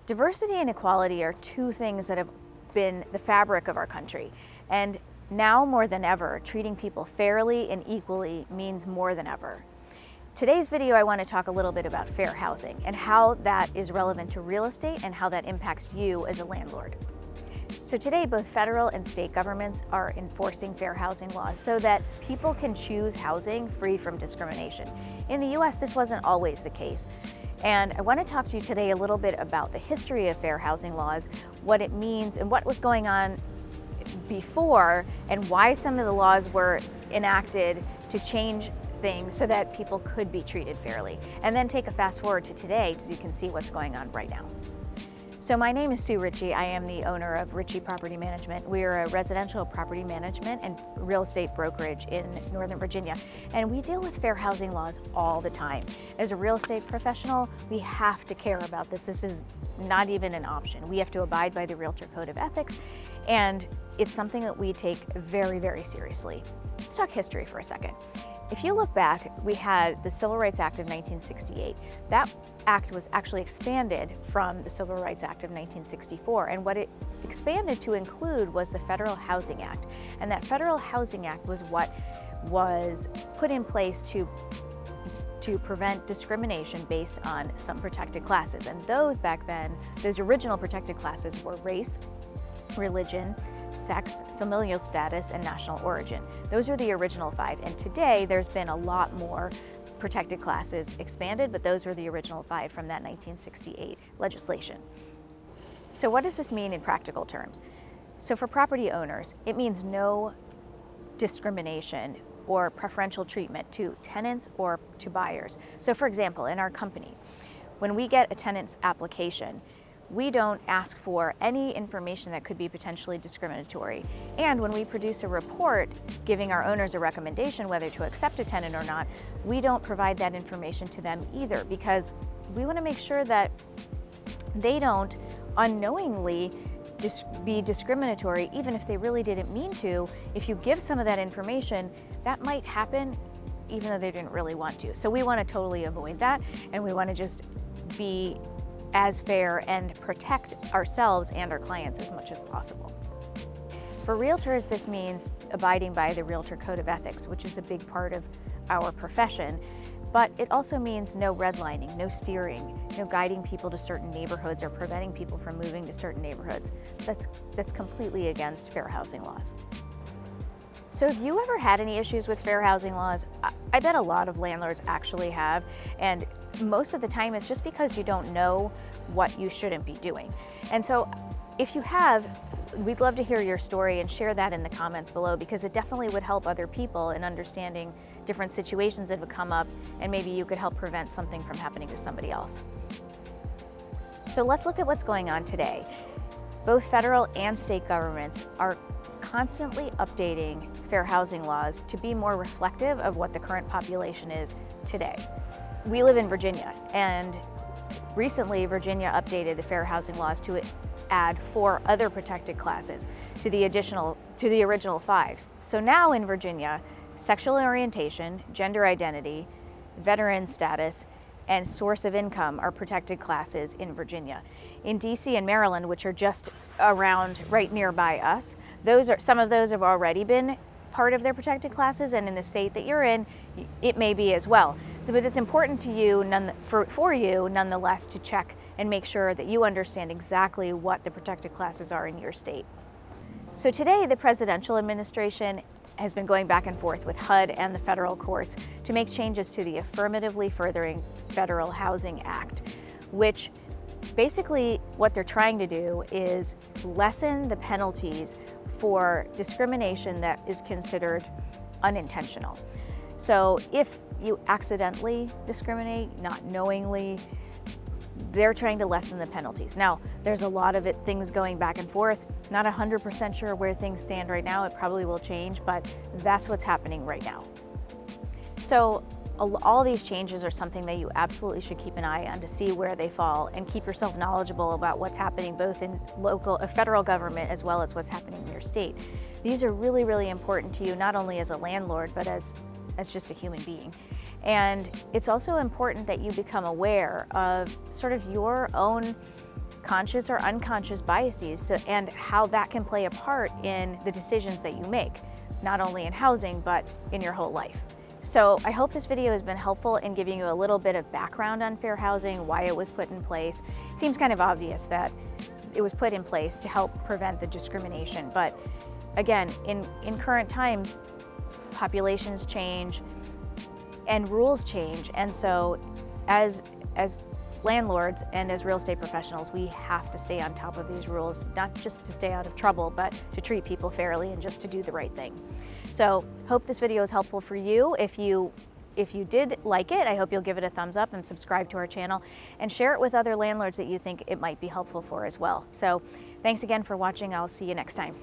Diversity and equality are two things that have been the fabric of our country. And now more than ever, treating people fairly and equally means more than ever. Today's video, I want to talk a little bit about fair housing and how that is relevant to real estate and how that impacts you as a landlord. So today, both federal and state governments are enforcing fair housing laws so that people can choose housing free from discrimination. In the US, this wasn't always the case. And I want to talk to you today a little bit about the history of fair housing laws, what it means and what was going on before, and why some of the laws were enacted to change things so that people could be treated fairly. And then take a fast forward to today so you can see what's going on right now. So my name is Sue Richie. I am the owner of Richey Property Management. We are a residential property management and real estate brokerage in Northern Virginia. And we deal with fair housing laws all the time. As a real estate professional, we have to care about this. This is not even an option. We have to abide by the Realtor Code of Ethics, and it's something that we take very, very seriously. Let's talk history for a second. If you look back, we had the Civil Rights Act of 1968. That act was actually expanded from the Civil Rights Act of 1964, and what it expanded to include was the Federal Housing Act. And that Federal Housing Act was what was put in place to prevent discrimination based on some protected classes. And those back then, those original protected classes were race, religion, sex, familial status, and national origin. Those are the original 5, and today there's been a lot more protected classes expanded, but those were the original 5 from that 1968 legislation. So what does this mean in practical terms? So for property owners, it means no discrimination or preferential treatment to tenants or to buyers. So for example, in our company, when we get a tenant's application, we don't ask for any information that could be potentially discriminatory. And when we produce a report giving our owners a recommendation whether to accept a tenant or not, we don't provide that information to them either, because we want to make sure that they don't unknowingly be discriminatory, even if they really didn't mean to. If you give some of that information, that might happen even though they didn't really want to. So we want to totally avoid that, and we want to just be as fair and protect ourselves and our clients as much as possible. For realtors, this means abiding by the Realtor Code of Ethics, which is a big part of our profession, but it also means no redlining, no steering, no guiding people to certain neighborhoods or preventing people from moving to certain neighborhoods. That's completely against fair housing laws. So have you ever had any issues with fair housing laws? I bet a lot of landlords actually have, and most of the time it's just because you don't know what you shouldn't be doing. And so if you have, we'd love to hear your story and share that in the comments below, because it definitely would help other people in understanding different situations that would come up, and maybe you could help prevent something from happening to somebody else. So let's look at what's going on today. Both federal and state governments are constantly updating fair housing laws to be more reflective of what the current population is today. We live in Virginia, and recently Virginia updated the fair housing laws to add 4 other protected classes to the original 5. So now in Virginia, sexual orientation, gender identity, veteran status, and source of income are protected classes in Virginia. In DC and Maryland, which are just around right nearby us, some of those have already been part of their protected classes, and in the state that you're in, it may be as well. So, but it's important to you, for you nonetheless, to check and make sure that you understand exactly what the protected classes are in your state. So today, the presidential administration has been going back and forth with HUD and the federal courts to make changes to the Affirmatively Furthering Federal Housing Act, which basically what they're trying to do is lessen the penalties for discrimination that is considered unintentional. So if you accidentally discriminate, not knowingly, they're trying to lessen the penalties. Now, there's a lot of things going back and forth. Not 100% sure where things stand right now. It probably will change, but that's what's happening right now. So all these changes are something that you absolutely should keep an eye on to see where they fall, and keep yourself knowledgeable about what's happening both in federal government as well as what's happening in your state. These are really, really important to you, not only as a landlord, but as just a human being. And it's also important that you become aware of sort of your own conscious or unconscious biases and how that can play a part in the decisions that you make, not only in housing, but in your whole life. So I hope this video has been helpful in giving you a little bit of background on fair housing, why it was put in place. It seems kind of obvious that it was put in place to help prevent the discrimination, but again, in current times, populations change and rules change, and so as landlords and as real estate professionals, we have to stay on top of these rules, not just to stay out of trouble, but to treat people fairly and just to do the right thing. So hope this video is helpful for you. If you did like it, I hope you'll give it a thumbs up and subscribe to our channel and share it with other landlords that you think it might be helpful for as well. So thanks again for watching. I'll see you next time.